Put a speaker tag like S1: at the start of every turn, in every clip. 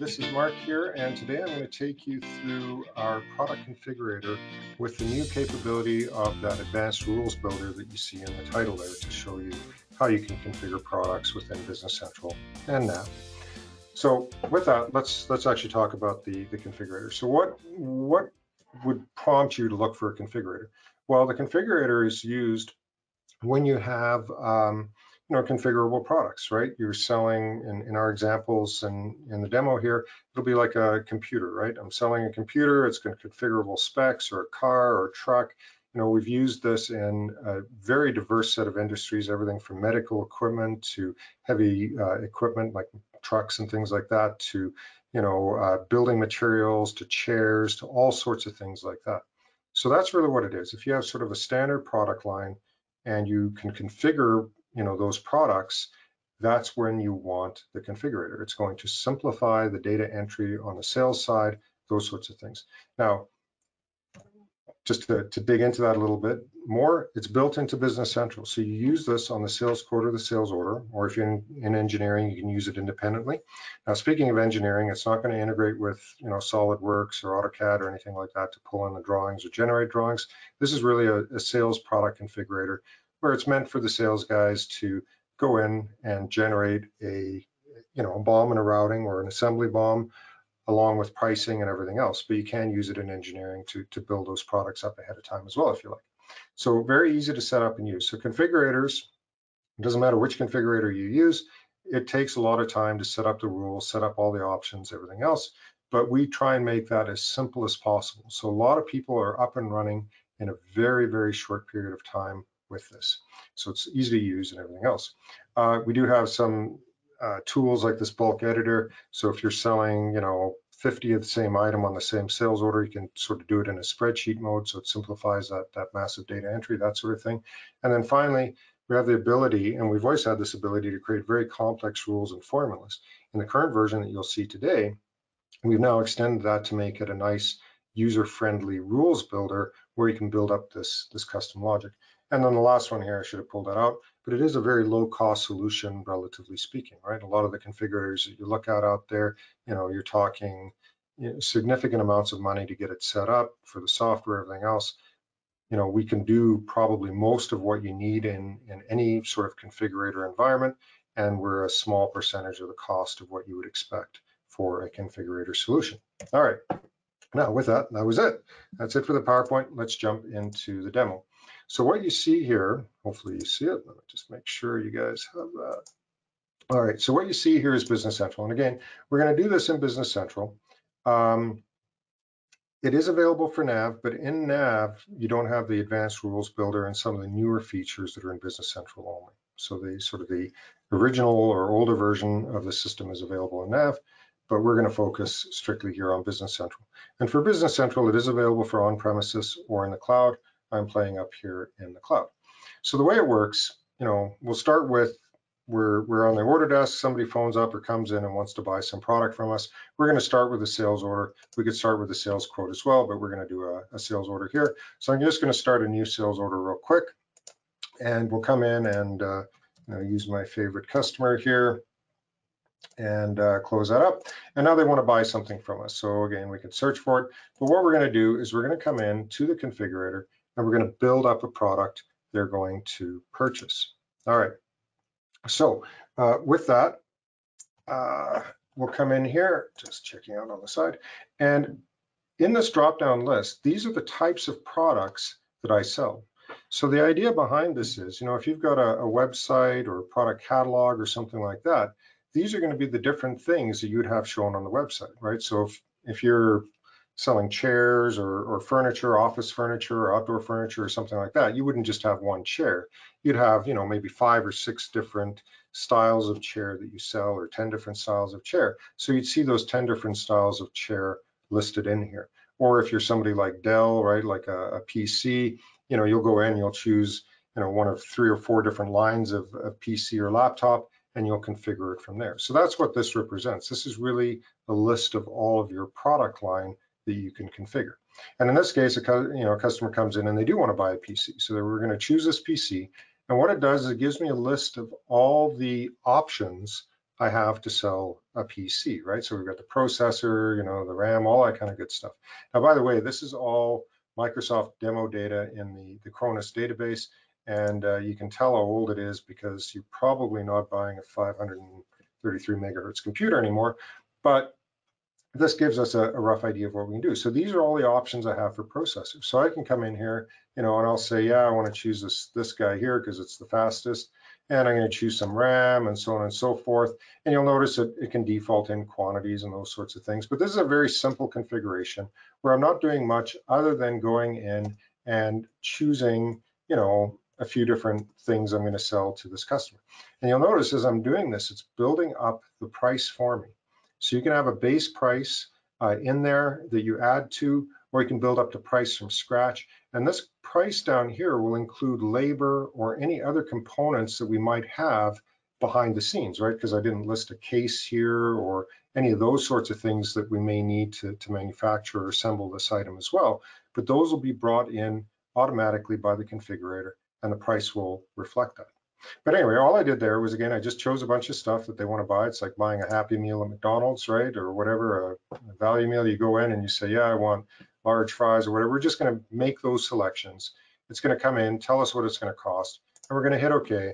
S1: this is Mark here, and today I'm going to take you through our product configurator with the new capability of that advanced rules builder that you see in the title there to show you how you can configure products within Business Central and Nav. So with that, let's actually talk about the configurator. So what would prompt you to look for a configurator? Well, the configurator is used when you have configurable products, right? You're selling, in our examples and in the demo here, it'll be like a computer, right? I'm selling a computer, it's got configurable specs, or a car or a truck. We've used this in a very diverse set of industries, everything from medical equipment to heavy equipment like trucks and things like that, to building materials, to chairs, to all sorts of things like that. So that's really what it is. If you have sort of a standard product line and you can configure those products, that's when you want the configurator. It's going to simplify the data entry on the sales side, those sorts of things. Now, just to dig into that a little bit more, it's built into Business Central. So you use this on the sales quote or the sales order, or if you're in engineering, you can use it independently. Now, speaking of engineering, it's not going to integrate with SolidWorks or AutoCAD or anything like that to pull in the drawings or generate drawings. This is really a sales product configurator where it's meant for the sales guys to go in and generate a BOM and a routing or an assembly BOM, along with pricing and everything else. But you can use it in engineering to build those products up ahead of time as well, if you like. So very easy to set up and use. So configurators, it doesn't matter which configurator you use, it takes a lot of time to set up the rules, set up all the options, everything else. But we try and make that as simple as possible. So a lot of people are up and running in a very, very short period of time with this. So it's easy to use and everything else. We do have some tools like this bulk editor. So if you're selling, 50 of the same item on the same sales order, you can sort of do it in a spreadsheet mode. So it simplifies that massive data entry, that sort of thing. And then finally, we have the ability, and we've always had this ability to create very complex rules and formulas. In the current version that you'll see today, we've now extended that to make it a nice user-friendly rules builder where you can build up this custom logic. And then the last one here, I should have pulled that out, but it is a very low cost solution, relatively speaking, right? A lot of the configurators that you look at out there, you're talking significant amounts of money to get it set up for the software, everything else. We can do probably most of what you need in any sort of configurator environment, and we're a small percentage of the cost of what you would expect for a configurator solution. All right, now with that was it. That's it for the PowerPoint. Let's jump into the demo. So what you see here, hopefully you see it. Let me just make sure you guys have that. All right, so what you see here is Business Central. And again, we're going to do this in Business Central. It is available for Nav, but in Nav, you don't have the advanced rules builder and some of the newer features that are in Business Central only. So the original or older version of the system is available in Nav, but we're going to focus strictly here on Business Central. And for Business Central, it is available for on-premises or in the cloud. I'm playing up here in the cloud. So the way it works, we'll start with, we're on the order desk, somebody phones up or comes in and wants to buy some product from us. We're going to start with a sales order. We could start with a sales quote as well, but we're going to do a sales order here. So I'm just going to start a new sales order real quick, and we'll come in and use my favorite customer here and close that up. And now they want to buy something from us. So again, we can search for it. But what we're going to do is we're going to come in to the configurator and we're going to build up a product they're going to purchase. All right. So with that, we'll come in here, just checking out on the side. And in this drop-down list, these are the types of products that I sell. So the idea behind this is, if you've got a website or a product catalog or something like that, these are going to be the different things that you would have shown on the website, right? So if you're selling chairs or furniture, office furniture or outdoor furniture or something like that, you wouldn't just have one chair. You'd have, maybe 5 or 6 different styles of chair that you sell, or 10 different styles of chair. So you'd see those 10 different styles of chair listed in here. Or if you're somebody like Dell, right, like a PC, you'll go in, you'll choose, one of 3 or 4 different lines of PC or laptop, and you'll configure it from there. So that's what this represents. This is really a list of all of your product line that you can configure. And in this case, a customer comes in and they do want to buy a PC. So we're going to choose this PC. And what it does is it gives me a list of all the options I have to sell a PC, right? So we've got the processor, the RAM, all that kind of good stuff. Now, by the way, this is all Microsoft demo data in the Cronus database, and you can tell how old it is because you're probably not buying a 533 megahertz computer anymore, but this gives us a rough idea of what we can do. So these are all the options I have for processors. So I can come in here, and I'll say, yeah, I want to choose this guy here because it's the fastest, and I'm going to choose some RAM and so on and so forth. And you'll notice that it can default in quantities and those sorts of things. But this is a very simple configuration where I'm not doing much other than going in and choosing, a few different things I'm going to sell to this customer. And you'll notice as I'm doing this, it's building up the price for me. So you can have a base price in there that you add to, or you can build up the price from scratch. And this price down here will include labor or any other components that we might have behind the scenes, right? Because I didn't list a case here or any of those sorts of things that we may need to manufacture or assemble this item as well. But those will be brought in automatically by the configurator, and the price will reflect that. But anyway, all I did there was, again, I just chose a bunch of stuff that they want to buy. It's like buying a Happy Meal at McDonald's, right? Or whatever, a value meal. You go in and you say, yeah, I want large fries or whatever. We're just going to make those selections. It's going to come in, tell us what it's going to cost, and we're going to hit OK.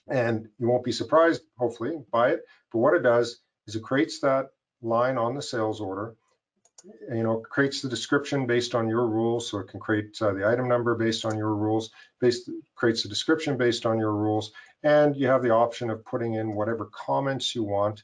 S1: And you won't be surprised, hopefully, by it. But what it does is it creates that line on the sales order. Creates the description based on your rules. So it can create the item number based on your rules, creates the description based on your rules. And you have the option of putting in whatever comments you want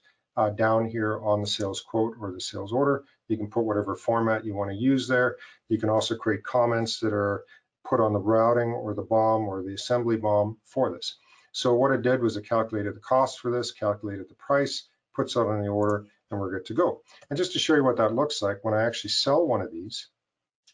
S1: down here on the sales quote or the sales order. You can put whatever format you want to use there. You can also create comments that are put on the routing or the BOM or the assembly BOM for this. So what it did was it calculated the cost for this, calculated the price, puts it on the order, and we're good to go. And just to show you what that looks like, when I actually sell one of these,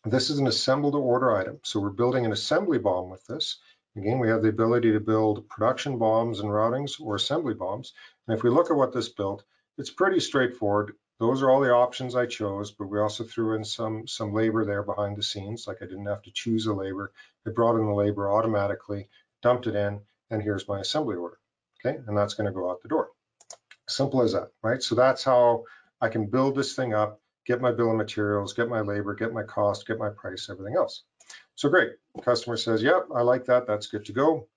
S1: this is an assemble to order item. So we're building an assembly BOM with this. Again, we have the ability to build production BOMs and routings or assembly BOMs. And if we look at what this built, it's pretty straightforward. Those are all the options I chose, but we also threw in some labor there behind the scenes. Like I didn't have to choose a labor. It brought in the labor automatically, dumped it in, and here's my assembly order. Okay, and that's going to go out the door. Simple as that, right? So that's how I can build this thing up, get my bill of materials, get my labor, get my cost, get my price, everything else. So great. The customer says, yep, I like that. That's good to go.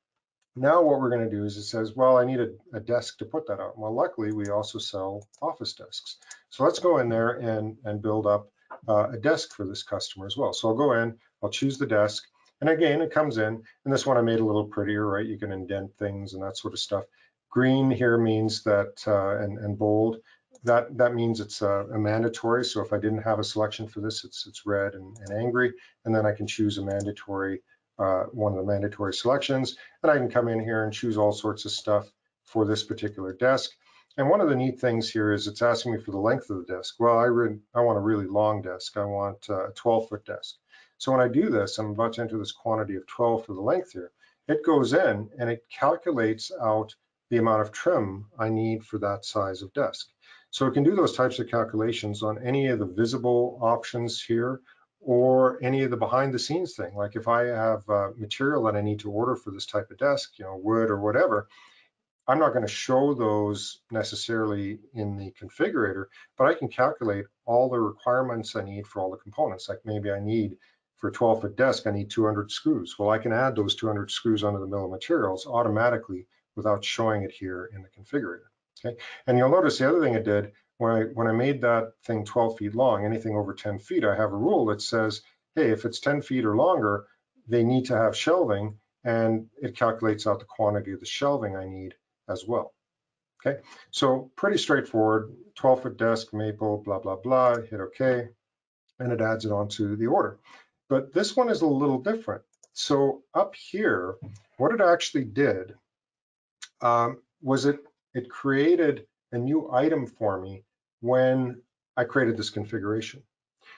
S1: Now what we're going to do is it says, well, I need a desk to put that on. Well, luckily, we also sell office desks. So let's go in there and build up a desk for this customer as well. So I'll go in, I'll choose the desk. And again, it comes in, and this one I made a little prettier, right? You can indent things and that sort of stuff. Green here means that, and bold, that means it's a mandatory. So if I didn't have a selection for this, it's red and angry. And then I can choose a mandatory, one of the mandatory selections. And I can come in here and choose all sorts of stuff for this particular desk. And one of the neat things here is it's asking me for the length of the desk. Well, I want a really long desk. I want a 12-foot desk. So when I do this, I'm about to enter this quantity of 12 for the length here. It goes in and it calculates out the amount of trim I need for that size of desk. So it can do those types of calculations on any of the visible options here or any of the behind the scenes thing. Like if I have material that I need to order for this type of desk, wood or whatever, I'm not going to show those necessarily in the configurator, but I can calculate all the requirements I need for all the components. Like maybe I need for a 12-foot desk, I need 200 screws. Well, I can add those 200 screws onto the bill of materials automatically without showing it here in the configurator. Okay, and you'll notice the other thing it did when I made that thing 12 feet long, anything over 10 feet, I have a rule that says, hey, if it's 10 feet or longer, they need to have shelving, and it calculates out the quantity of the shelving I need as well. Okay, so pretty straightforward. 12-foot desk, maple, blah blah blah. Hit OK, and it adds it onto the order. But this one is a little different. So up here, what it actually did was it created a new item for me when I created this configuration.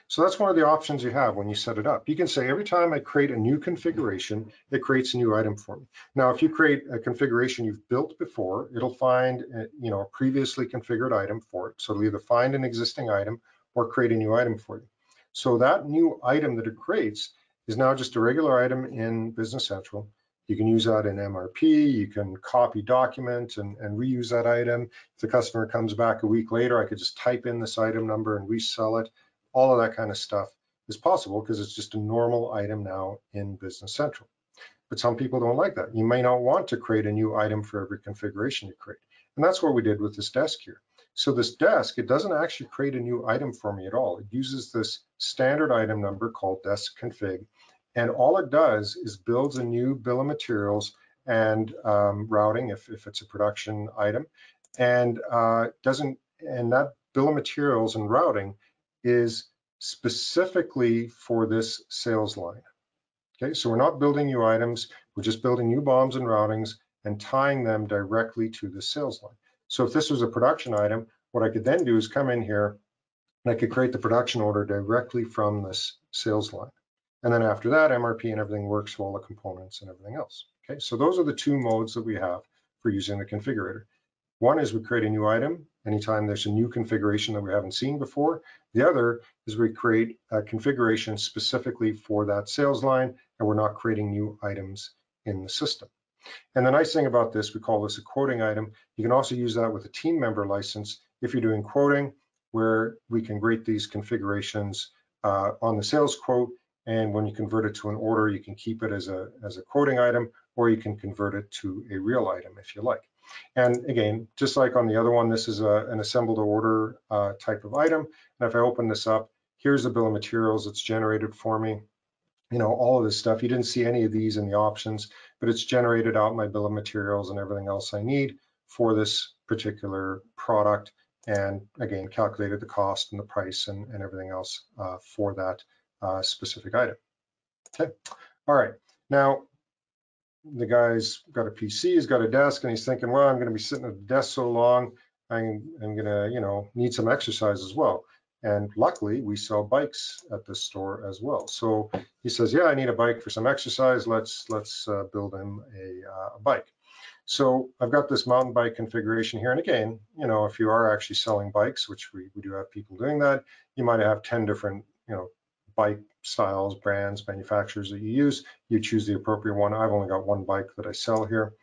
S1: So that's one of the options you have when you set it up. You can say every time I create a new configuration, it creates a new item for me. Now, if you create a configuration you've built before, it'll find a previously configured item for it. So it'll either find an existing item or create a new item for you. So that new item that it creates is now just a regular item in Business Central. You can use that in MRP. You can copy document and reuse that item. If the customer comes back a week later, I could just type in this item number and resell it. All of that kind of stuff is possible because it's just a normal item now in Business Central. But some people don't like that. You may not want to create a new item for every configuration you create. And that's what we did with this desk here. So this desk, it doesn't actually create a new item for me at all. It uses this standard item number called desk config. And all it does is builds a new bill of materials and routing if it's a production item. And that bill of materials and routing is specifically for this sales line. Okay, so we're not building new items, we're just building new BOMs and routings and tying them directly to the sales line. So if this was a production item, what I could then do is come in here and I could create the production order directly from this sales line. And then after that, MRP and everything works for all the components and everything else. Okay, so those are the two modes that we have for using the configurator. One is we create a new item anytime there's a new configuration that we haven't seen before. The other is we create a configuration specifically for that sales line, and we're not creating new items in the system. And the nice thing about this, we call this a quoting item. You can also use that with a team member license if you're doing quoting, where we can create these configurations on the sales quote. And when you convert it to an order, you can keep it as a quoting item, or you can convert it to a real item if you like. And again, just like on the other one, this is an assembled order type of item. And if I open this up, here's the bill of materials that's generated for me. You know, all of this stuff. You didn't see any of these in the options, but it's generated out my bill of materials and everything else I need for this particular product. And again, calculated the cost and the price and everything else for that specific item. Okay, all right. Now, the guy's got a PC, he's got a desk, and he's thinking, well, I'm going to be sitting at the desk so long, I'm going to, you know, need some exercise as well. And luckily, we sell bikes at this store as well. So he says, yeah, I need a bike for some exercise. Let's build him a bike. So I've got this mountain bike configuration here. And again, you know, if you are actually selling bikes, which we do have people doing that, you might have 10 different, you know, bike styles, brands, manufacturers that you use. You choose the appropriate one. I've only got one bike that I sell here.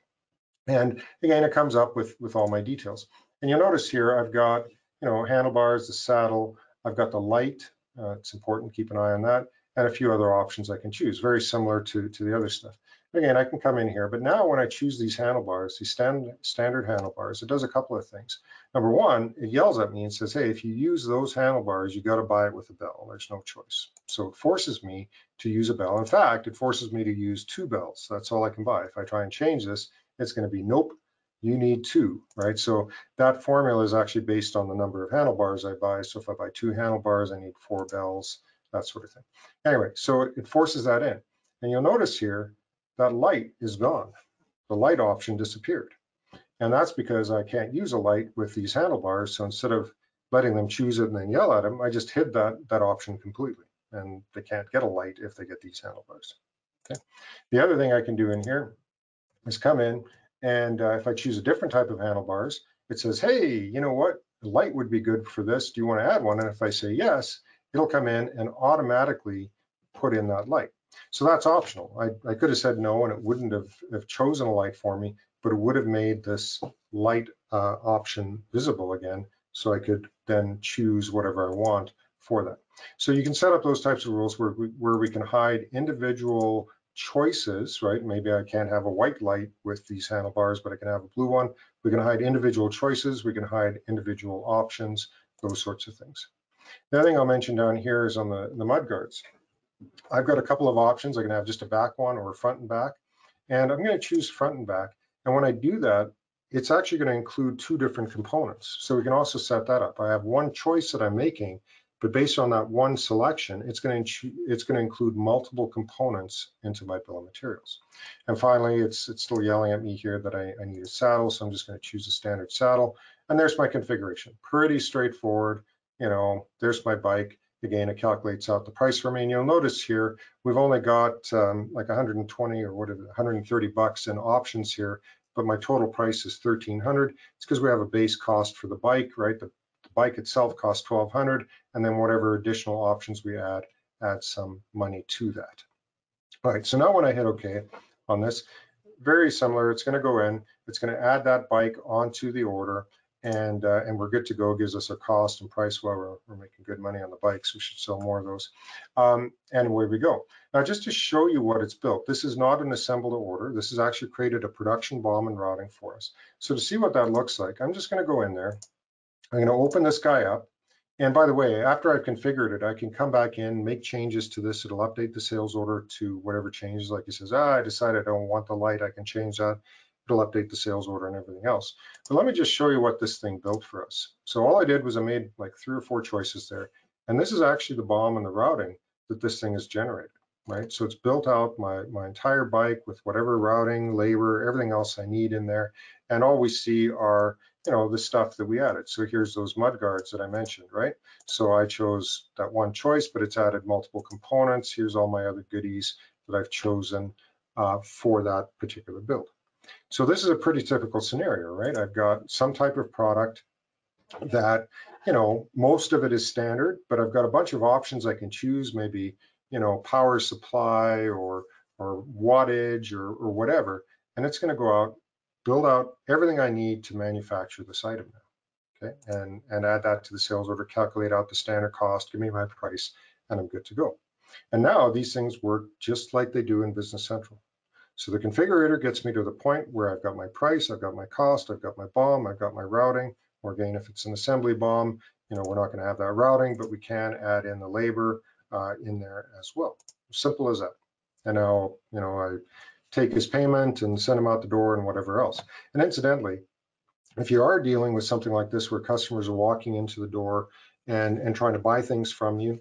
S1: And again, it comes up with all my details. And you'll notice here, I've got, you know, handlebars, the saddle, I've got the light. It's important, keep an eye on that, and a few other options I can choose, very similar to the other stuff. Again, I can come in here, but now when I choose these handlebars, these standard handlebars, it does a couple of things. Number one, it yells at me and says, hey, if you use those handlebars, you got to buy it with a bell. There's no choice. So it forces me to use a bell. In fact, it forces me to use 2 bells. That's all I can buy. If I try and change this, it's going to be, nope, you need 2, right? So that formula is actually based on the number of handlebars I buy. So if I buy 2 handlebars, I need 4 bells, that sort of thing. Anyway, so it forces that in. And you'll notice here, that light is gone. The light option disappeared. And that's because I can't use a light with these handlebars. So instead of letting them choose it and then yell at them, I just hid that option completely. And they can't get a light if they get these handlebars. Okay. The other thing I can do in here is come in, and if I choose a different type of handlebars, it says, hey, you know what? The light would be good for this. Do you want to add one? And if I say yes, it'll come in and automatically put in that light. So that's optional. I could have said no, and it wouldn't have chosen a light for me, but it would have made this light option visible again, so I could then choose whatever I want for that. So you can set up those types of rules where we can hide individual choices, right? Maybe I can't have a white light with these handlebars, but I can have a blue one. We can hide individual choices. We can hide individual options, those sorts of things. The other thing I'll mention down here is on the mud guards. I've got a couple of options. I can have just a back one or a front and back, and I'm going to choose front and back. And when I do that, it's actually going to include 2 different components. So we can also set that up. I have one choice that I'm making, but based on that one selection, it's going to include multiple components into my bill of materials. And finally, it's still yelling at me here that I need a saddle, so I'm just going to choose a standard saddle. And there's my configuration. Pretty straightforward. You know, there's my bike. Again, it calculates out the price for me. And you'll notice here, we've only got like 120 or what is it, 130 bucks in options here, but my total price is 1,300. It's because we have a base cost for the bike, right? The bike itself costs 1,200, and then whatever additional options we add some money to that. All right, so now when I hit OK on this, very similar. It's going to go in, it's going to add that bike onto the order, and we're good to go. Gives us a cost and price. Well, we're making good money on the bikes. We should sell more of those. And away we go. Now, just to show you what it's built, this is not an assembled order. This has actually created a production BOM and routing for us. So to see what that looks like, I'm just going to go in there. I'm going to open this guy up. And by the way, after I've configured it, I can come back in, make changes to this. It'll update the sales order to whatever changes. Like it says, I decided I don't want the light. I can change that. It'll update the sales order and everything else. But let me just show you what this thing built for us. So all I did was I made like 3 or 4 choices there. And this is actually the BOM and the routing that this thing has generated, right? So it's built out my entire bike with whatever routing, labor, everything else I need in there. And all we see are, you know, the stuff that we added. So here's those mud guards that I mentioned, right? So I chose that one choice, but it's added multiple components. Here's all my other goodies that I've chosen for that particular build. So this is a pretty typical scenario, right? I've got some type of product that, you know, most of it is standard, but I've got a bunch of options I can choose, maybe, you know, power supply or wattage or whatever. And it's going to go out, build out everything I need to manufacture this item now, okay? And add that to the sales order, calculate out the standard cost, give me my price, and I'm good to go. And now these things work just like they do in Business Central. So the configurator gets me to the point where I've got my price, I've got my cost, I've got my BOM, I've got my routing. Or again, if it's an assembly BOM, you know, we're not going to have that routing, but we can add in the labor in there as well. Simple as that. And now, you know, I take his payment and send him out the door and whatever else. And incidentally, if you are dealing with something like this where customers are walking into the door and trying to buy things from you,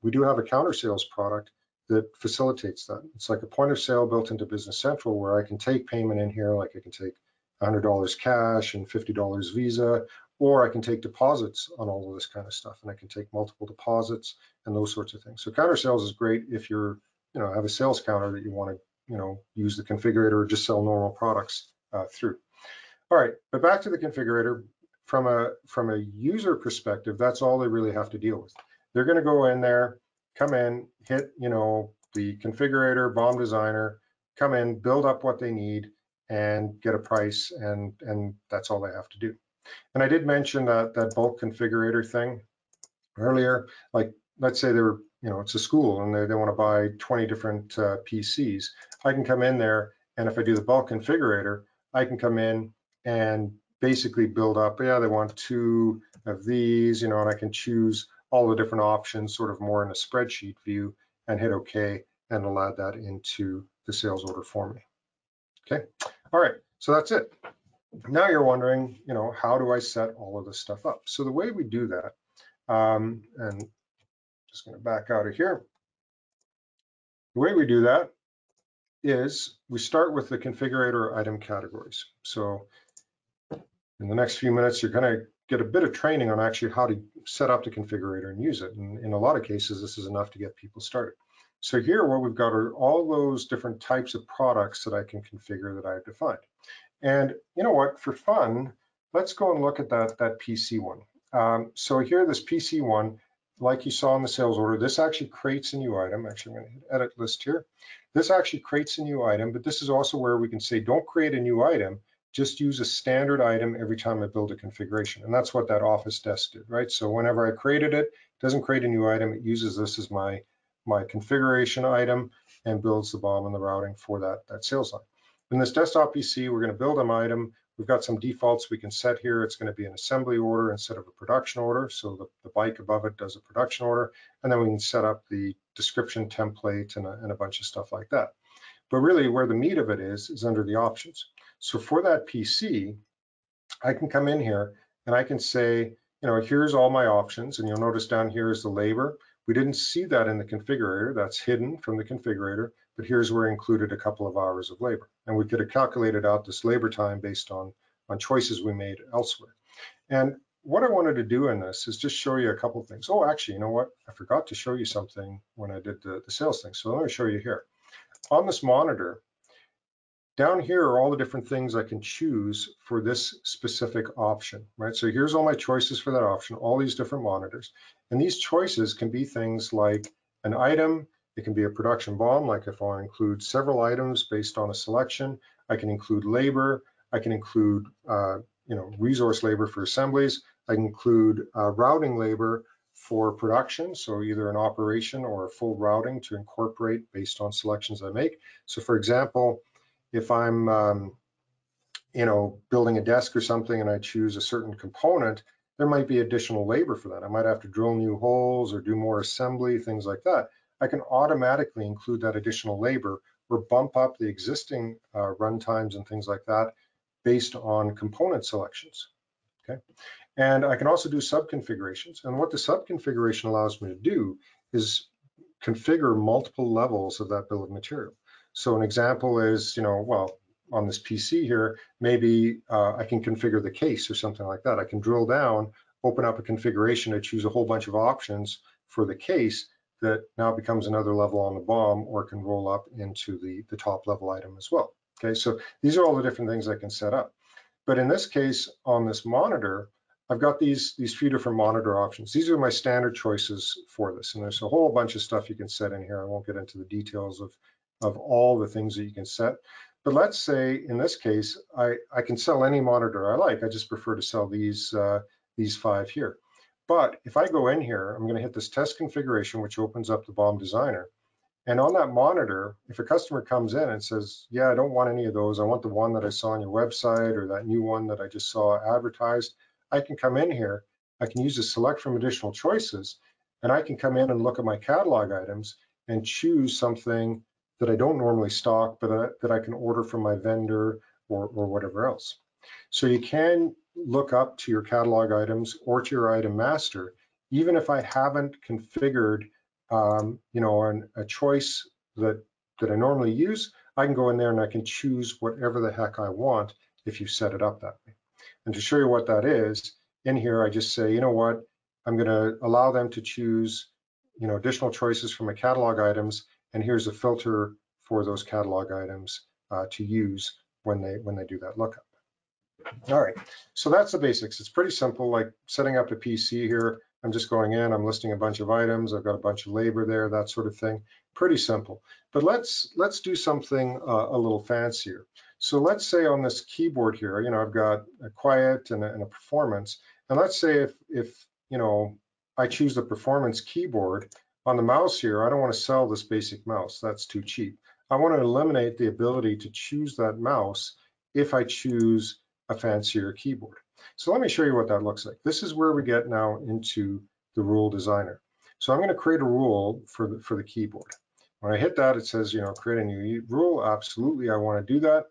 S1: we do have a counter sales product that facilitates that. It's like a point of sale built into Business Central where I can take payment in here, like I can take $100 cash and $50 Visa, or I can take deposits on all of this kind of stuff, and I can take multiple deposits and those sorts of things. So counter sales is great if you're, you know, have a sales counter that you want to, you know, use the configurator or just sell normal products through. All right, but back to the configurator. From a user perspective, that's all they really have to deal with. They're going to go in there, come in, hit, you know, the configurator, BOM designer, come in, build up what they need, and get a price, and that's all they have to do. And I did mention that bulk configurator thing earlier. Like, let's say they're, you know, it's a school and they want to buy 20 different PCs. I can come in there, and if I do the bulk configurator, I can come in and basically build up, yeah, they want 2 of these, you know, and I can choose all the different options sort of more in a spreadsheet view and hit OK, and it'll add that into the sales order for me. Okay, all right, so that's it. Now you're wondering, you know, how do I set all of this stuff up? So the way we do that, and just going to back out of here. The way we do that is we start with the configurator item categories. So in the next few minutes, you're going to get a bit of training on actually how to set up the configurator and use it. And in a lot of cases, this is enough to get people started. So here, what we've got are all those different types of products that I can configure that I've defined. And you know what, for fun, let's go and look at that PC one. So here, this PC one, like you saw in the sales order, this actually creates a new item. Actually, I'm going to hit edit list here. This actually creates a new item, but this is also where we can say, don't create a new item, just use a standard item every time I build a configuration. And that's what that Office desk did, right? So whenever I created it, it doesn't create a new item. It uses this as my configuration item and builds the BOM and the routing for that sales line. In this desktop PC, we're going to build an item. We've got some defaults we can set here. It's going to be an assembly order instead of a production order. So the bike above it does a production order. And then we can set up the description template and a bunch of stuff like that. But really where the meat of it is under the options. So for that PC, I can come in here and I can say, you know, here's all my options. And you'll notice down here is the labor. We didn't see that in the configurator. That's hidden from the configurator. But here's where I included a couple of hours of labor. And we could have calculated out this labor time based on choices we made elsewhere. And what I wanted to do in this is just show you a couple of things. Oh, actually, you know what? I forgot to show you something when I did the sales thing. So let me show you here. On this monitor, down here are all the different things I can choose for this specific option, right? So here's all my choices for that option, all these different monitors. And these choices can be things like an item, It can be a production BOM, like if I want to include several items based on a selection. I can include labor. I can include resource labor for assemblies. I can include routing labor for production, so either an operation or a full routing to incorporate based on selections I make. So for example, if I'm building a desk or something and I choose a certain component, there might be additional labor for that. I might have to drill new holes or do more assembly, things like that. I can automatically include that additional labor or bump up the existing run times and things like that based on component selections, okay? And I can also do sub-configurations. And what the sub-configuration allows me to do is configure multiple levels of that bill of material. So an example is, on this PC here, maybe I can configure the case or something like that. I can drill down, open up a configuration to choose a whole bunch of options for the case that now becomes another level on the BOM, or can roll up into the top level item as well. Okay, so these are all the different things I can set up. But in this case, on this monitor, I've got these few different monitor options. These are my standard choices for this. And there's a whole bunch of stuff you can set in here. I won't get into the details of all the things that you can set. But let's say in this case, I can sell any monitor I like. I just prefer to sell these 5 here. But if I go in here, I'm going to hit this test configuration, which opens up the BOM designer. And on that monitor, if a customer comes in and says, yeah, I don't want any of those, I want the one that I saw on your website or that new one that I just saw advertised, I can come in here, I can use the select from additional choices, and I can come in and look at my catalog items and choose something that I don't normally stock, but that I can order from my vendor or whatever else. So you can look up to your catalog items or to your item master, even if I haven't configured a choice that I normally use. I can go in there and I can choose whatever the heck I want if you set it up that way. And to show you what that is, in here I just say, you know what, I'm going to allow them to choose additional choices from my catalog items, and here's a filter for those catalog items to use when they do that lookup. All right, so that's the basics. It's pretty simple, like setting up a PC here. I'm just going in, I'm listing a bunch of items, I've got a bunch of labor there, that sort of thing. Pretty simple. But let's do something a little fancier. So let's say on this keyboard here, I've got a quiet and a performance. And let's say if I choose the performance keyboard on the mouse here, I don't want to sell this basic mouse. That's too cheap. I want to eliminate the ability to choose that mouse if I choose a fancier keyboard. So let me show you what that looks like. This is where we get now into the rule designer. So I'm going to create a rule for the keyboard. When I hit that, it says, create a new rule. Absolutely, I want to do that.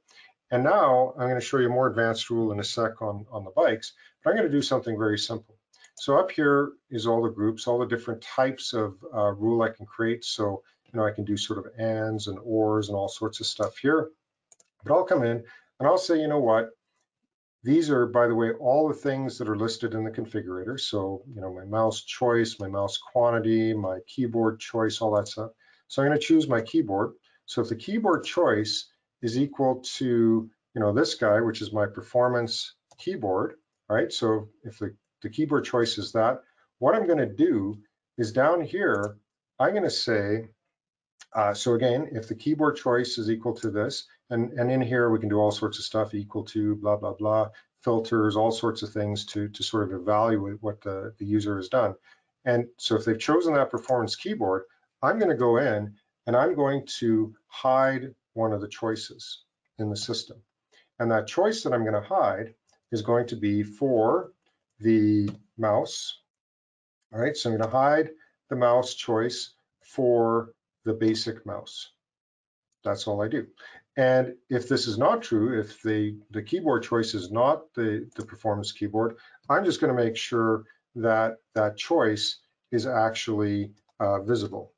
S1: And now I'm going to show you a more advanced rule in a sec on the bikes, but I'm going to do something very simple. So up here is all the groups, all the different types of rule I can create. So, I can do sort of ands and ors and all sorts of stuff here. But I'll come in and I'll say, you know what? These are, by the way, all the things that are listed in the configurator. So, my mouse choice, my mouse quantity, my keyboard choice, all that stuff. So I'm going to choose my keyboard. So if the keyboard choice is equal to, this guy, which is my performance keyboard, right? So if the keyboard choice is that, what I'm going to do is down here, I'm going to say, so again, if the keyboard choice is equal to this, and in here we can do all sorts of stuff, equal to, blah, blah, blah, filters, all sorts of things to sort of evaluate what the user has done. And so if they've chosen that performance keyboard, I'm going to go in and I'm going to hide one of the choices in the system. And that choice that I'm going to hide is going to be for the mouse. All right, so I'm going to hide the mouse choice for the basic mouse. That's all I do. And if this is not true, if the keyboard choice is not the performance keyboard, I'm just going to make sure that that choice is actually visible.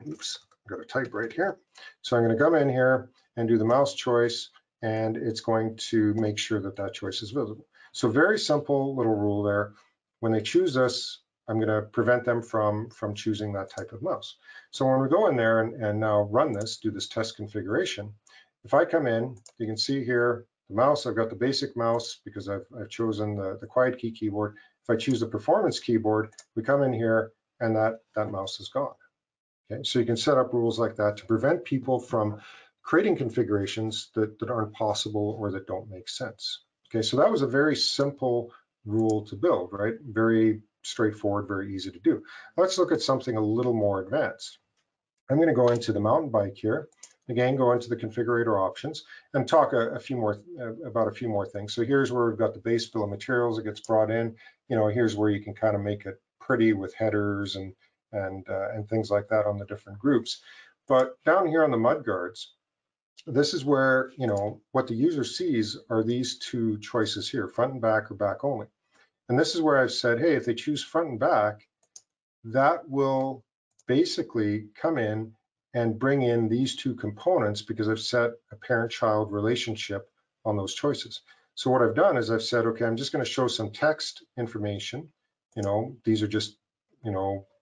S1: Oops, I've got to type right here. So I'm going to come in here and do the mouse choice, and it's going to make sure that that choice is visible. So very simple little rule there. When they choose this, I'm going to prevent them from choosing that type of mouse. So when we go in there and now run this, do this test configuration, if I come in, you can see here the mouse, I've got the basic mouse because I've chosen the quiet key keyboard. If I choose the performance keyboard, we come in here and that mouse is gone. Okay, so you can set up rules like that to prevent people from creating configurations that aren't possible or that don't make sense. Okay, so that was a very simple rule to build, right? Very straightforward, very easy to do. Let's look at something a little more advanced. I'm going to go into the mountain bike here. Again, go into the configurator options and talk about a few more things. So here's where we've got the base bill of materials that gets brought in. Here's where you can kind of make it pretty with headers and things like that on the different groups. But down here on the mudguards, this is where, what the user sees are these two choices here, front and back or back only. And this is where I've said, hey, if they choose front and back, that will basically come in and bring in these two components because I've set a parent-child relationship on those choices. So what I've done is I've said, okay, I'm just going to show some text information. These are just,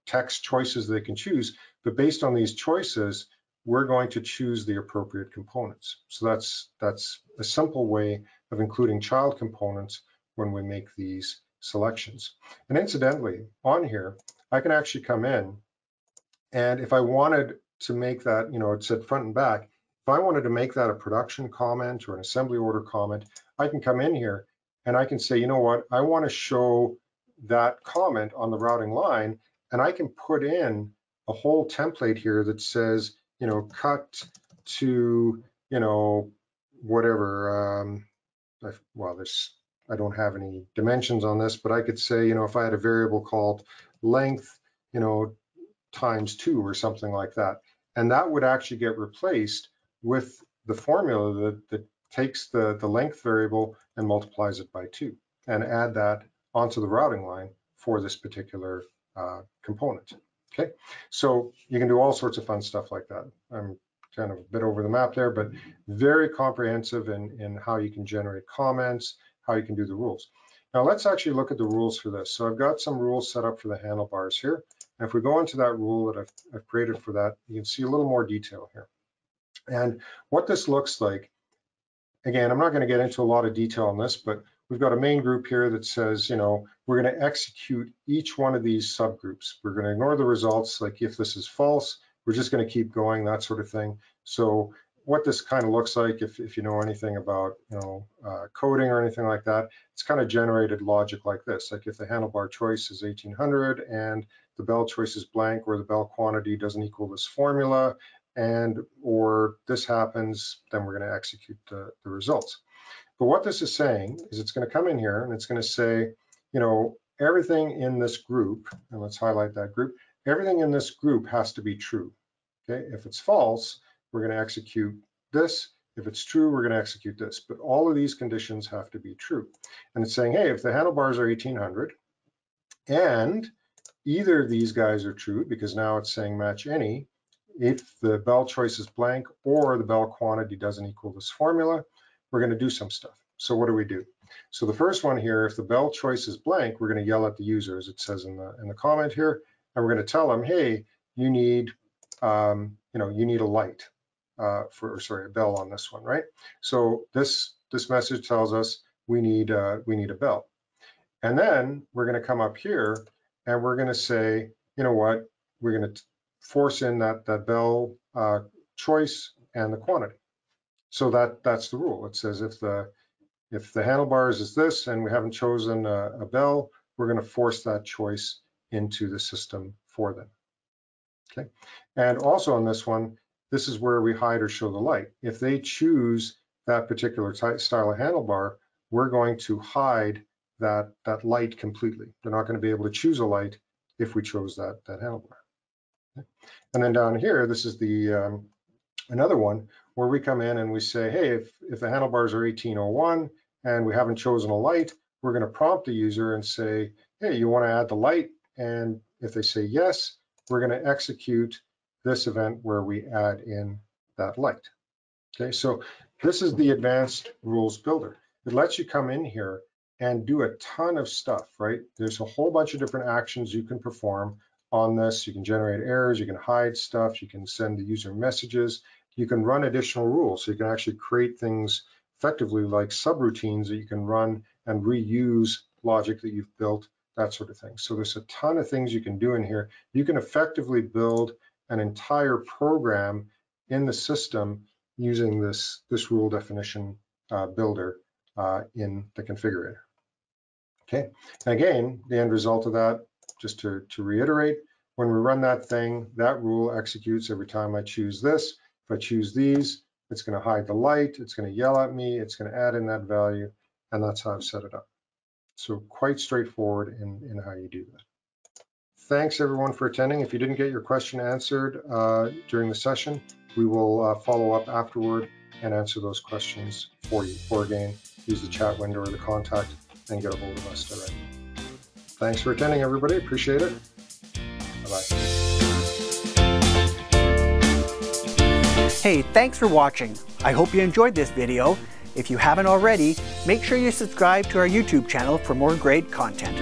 S1: text choices they can choose, but based on these choices, we're going to choose the appropriate components. So that's a simple way of including child components when we make these selections. And incidentally, on here, I can actually come in, and if I wanted to make that, it said front and back, if I wanted to make that a production comment or an assembly order comment, I can come in here and I can say, you know what, I want to show that comment on the routing line, and I can put in a whole template here that says, cut to, whatever, well, I don't have any dimensions on this, but I could say, if I had a variable called length, times 2 or something like that. And that would actually get replaced with the formula that takes the length variable and multiplies it by 2 and add that onto the routing line for this particular component. Okay, so you can do all sorts of fun stuff like that. I'm kind of a bit over the map there, but very comprehensive in how you can generate comments, how you can do the rules. Now let's actually look at the rules for this. So I've got some rules set up for the handlebars here. And if we go into that rule that I've created for that, you can see a little more detail here. And what this looks like, again, I'm not going to get into a lot of detail on this, but we've got a main group here that says, we're going to execute each one of these subgroups. We're going to ignore the results, like if this is false, we're just going to keep going, that sort of thing. So what this kind of looks like, if you know anything about coding or anything like that, it's kind of generated logic like this. Like if the handlebar choice is 1800 and the bell choice is blank, or the bell quantity doesn't equal this formula, or this happens, then we're going to execute the results. But what this is saying is it's going to come in here and it's going to say, everything in this group, and let's highlight that group, everything in this group has to be true. Okay, if it's false, we're going to execute this. If it's true, we're going to execute this. But all of these conditions have to be true. And it's saying, hey, if the handlebars are 1800 and either of these guys are true, because now it's saying match any, if the bell choice is blank or the bell quantity doesn't equal this formula, we're going to do some stuff. So what do we do? So the first one here, if the bell choice is blank, we're going to yell at the user, as it says in the comment here, and we're going to tell them, hey, you need you need a light a bell on this one, right? So this message tells us we need a bell. And then we're going to come up here and we're going to say, you know what, we're going to force in that bell choice and the quantity. So that's the rule. It says if the handlebars is this and we haven't chosen a bell, we're going to force that choice into the system for them. Okay, and also on this one, this is where we hide or show the light. If they choose that particular style of handlebar, we're going to hide that light completely. They're not going to be able to choose a light if we chose that handlebar. Okay. And then down here, this is the another one where we come in and we say, hey, if the handlebars are 1801 and we haven't chosen a light, we're going to prompt the user and say, hey, you want to add the light? And if they say yes, we're going to execute this event where we add in that light. Okay, so this is the advanced rules builder. It lets you come in here and do a ton of stuff, right? There's a whole bunch of different actions you can perform on this. You can generate errors, you can hide stuff, you can send the user messages, you can run additional rules. So you can actually create things effectively like subroutines that you can run and reuse logic that you've built, that sort of thing. So there's a ton of things you can do in here. You can effectively build an entire program in the system using this rule definition builder in the configurator. Okay, and again, the end result of that, just to reiterate, when we run that thing, that rule executes every time I choose this. If I choose these, it's going to hide the light, it's going to yell at me, it's going to add in that value, and that's how I've set it up. So quite straightforward in how you do that. Thanks everyone for attending. If you didn't get your question answered during the session, we will follow up afterward and answer those questions for you. Or again, use the chat window or the contact and get a hold of us directly. Thanks for attending, everybody. Appreciate it. Bye-bye.
S2: Hey, thanks for watching. I hope you enjoyed this video. If you haven't already, make sure you subscribe to our YouTube channel for more great content.